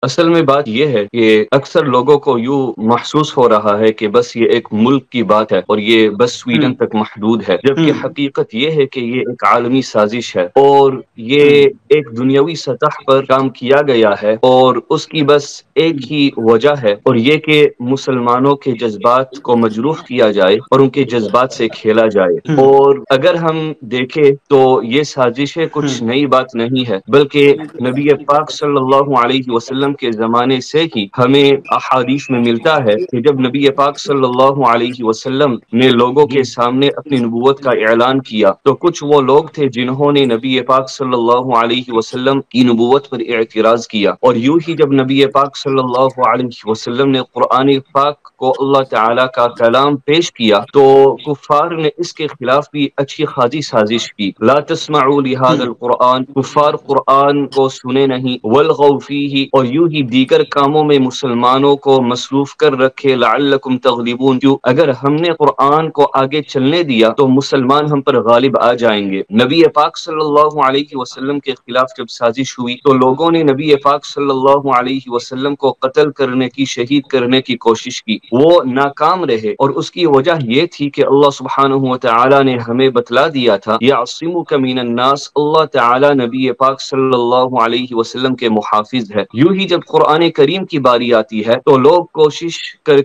اصل میں بات یہ ہے کہ اکثر لوگوں کو یوں محسوس ہو رہا ہے کہ بس یہ ایک ملک کی بات ہے اور یہ بس سویڈن تک محدود ہے، جبکہ حقیقت یہ ہے کہ یہ ایک عالمی سازش ہے اور یہ ایک دنیاوی سطح پر کام کیا گیا ہے، اور اس کی بس ایک ہی وجہ ہے، اور یہ کہ مسلمانوں کے جذبات کو مجروح کیا جائے اور ان کے جذبات سے کھیلا جائے۔ اور اگر ہم دیکھیں تو یہ سازشیں کچھ نئی بات نہیں ہے، بلکہ نبی پاک صلی اللہ علیہ وسلم کے زمانے سے ہی ہمیں احادیث میں ملتا ہے کہ جب نبی پاک صلی اللہ علیہ وسلم نے لوگوں کے سامنے اپنی نبوت کا اعلان کیا تو کچھ وہ لوگ تھے جنہوں نے نبی پاک صلی اللہ علیہ وسلم کی نبوت پر اعتراض کیا، اور یوں ہی جب نبی پاک صلی اللہ علیہ وسلم نے قرآن پاک کو اللہ تعالی کا کلام پیش کیا تو کفار نے اس کے خلاف بھی اچھی خاصی سازش کی۔ لا تسمعوا لهذا القرآن، کفار قرآن کو سنے نہیں، والغوا فیہ، اور یوں ہی دیگر کاموں میں مسلمانوں کو مصروف کر رکھے، لعلکم تغلبون، کیوں اگر ہم نے قرآن کو آگے چلنے دیا تو مسلمان ہم پر غالب آ جائیں گے۔ نبی پاک صلی اللہ علیہ وسلم کے خلاف جب سازش ہوئی تو لوگوں نے نبی پاک صلی اللہ علیہ وسلم کو قتل کرنے کی، شہید کرنے کی کوشش کی، وہ ناکام رہے، اور اس کی وجہ یہ تھی کہ اللہ سبحانہ و تعالی نے ہمیں بتلا دیا تھا یعصمک من الناس، اللہ تعالی نبی پاک صلی اللہ علیہ وسلم کے محافظ ہے۔ یوں ہی جب قرآن کریم کی باری آتی ہے تو لوگ کوشش کر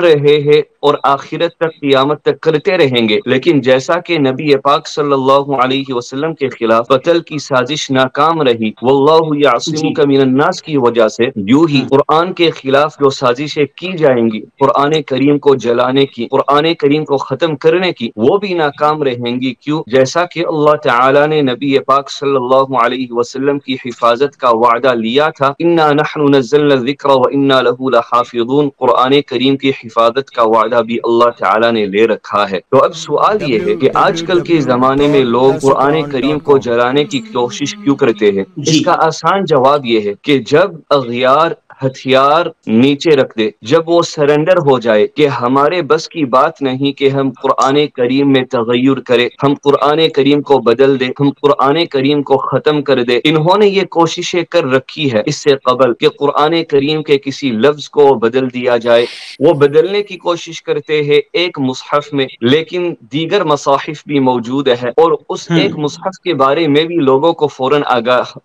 رہے ہیں اور آخرت تک، قیامت تک کرتے رہیں گے، لیکن جیسا کہ نبی پاک صلی اللہ علیہ وسلم کے خلاف قتل کی سازش ناکام رہی، واللہ یعصمک من الناس کی وجہ سے، یوں ہی قرآن کے خلاف جو سازشیں کی جائیں گی، قرآن کریم کو جلانے کی، قرآن کریم کو ختم کرنے کی، وہ بھی ناکام رہیں گی۔ کیوں؟ جیسا کہ اللہ تعالی نے نبی پاک صلی اللہ علیہ وسلم کی حفاظت کا وعدہ لیا تھا، انا نحن نزلنا الذکر وانا له لحافظون، قرآن کریم کی حفاظت کا وعدہ بھی اللہ تعالی نے لے رکھا ہے۔ تو اب سوال یہ ہے کہ آج کل کے زمانے میں لوگ قرآن کریم کو جلانے کی کوشش کیوں کرتے ہیں؟ اس کا آسان جواب یہ ہے کہ جب اغیار ہتھیار نیچے رکھ دے، جب وہ سرنڈر ہو جائے کہ ہمارے بس کی بات نہیں کہ ہم قرآن کریم میں تغیر کرے، ہم قرآن کریم کو بدل دے، ہم قرآن کریم کو ختم کر دے۔ انہوں نے یہ کوششیں کر رکھی ہے اس سے قبل کہ قرآن کریم کے کسی لفظ کو بدل دیا جائے، وہ بدلنے کی کوشش کرتے ہیں ایک مصحف میں، لیکن دیگر مصاحف بھی موجود ہے، اور اس ایک مصحف کے بارے میں بھی لوگوں کو فوراً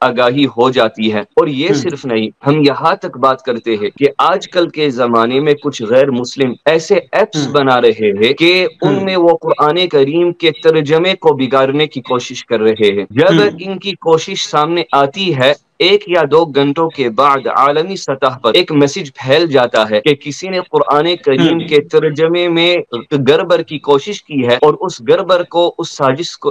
آگاہی ہو جاتی ہے۔ اور یہ صرف نہیں، ہم یہاں تک بات کرتے ہیں کہ آج کل کے زمانے میں کچھ غیر مسلم ایسے ایپس بنا رہے ہیں کہ ان میں وہ قرآن کریم کے ترجمے کو بگاڑنے کی کوشش کر رہے ہیں۔ جب ان کی کوشش سامنے آتی ہے، ایک یا دو گھنٹوں کے بعد عالمی سطح پر ایک میسج پھیل جاتا ہے کہ کسی نے قرآن کریم کے ترجمے میں گڑبڑ کی کوشش کی ہے، اور اس گڑبڑ کو، اس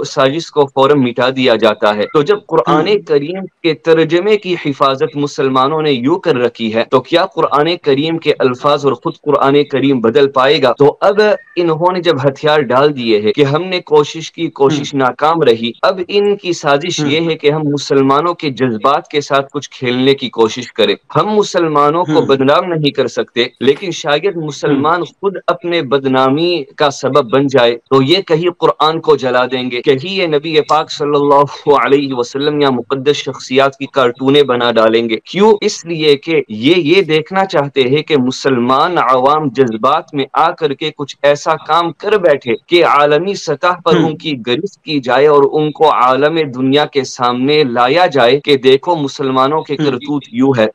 سازش کو فوراً مٹا دیا جاتا ہے۔ تو جب قرآن کریم کے ترجمے کی حفاظت مسلمانوں نے یوں کر رکھی ہے تو کیا قرآن کریم کے الفاظ اور خود قرآن کریم بدل پائے گا؟ تو اب انہوں نے جب ہتھیار ڈال دیے ہیں کہ ہم نے کوشش کی، کوشش ناکام رہی، اب ان کی سازش یہ ہے کہ ہم مسلمانوں کے جذبات کے ساتھ کچھ کھیلنے کی کوشش کریں۔ ہم مسلمانوں کو بدنام نہیں کر سکتے، لیکن شاید مسلمان خود اپنے بدنامی کا سبب بن جائے تو یہ کہیں قرآن کو جلا دیں گے، کہیں یہ نبی پاک صلی اللہ علیہ وسلم یا مقدس شخصیات کی کارٹونیں بنا ڈالیں گے۔ کیوں؟ اس لیے کہ یہ دیکھنا چاہتے ہیں کہ مسلمان عوام جذبات میں آ کر کے کچھ ایسا کام کر بیٹھے کہ عالمی سطح پر ان کی گرفت کی جائے اور ان کو عالم دنیا کے سامنے لایا جائے کہ دیکھو مسلمانوں کے کرتوت یوں ہے۔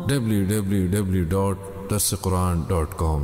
www.darsequran.com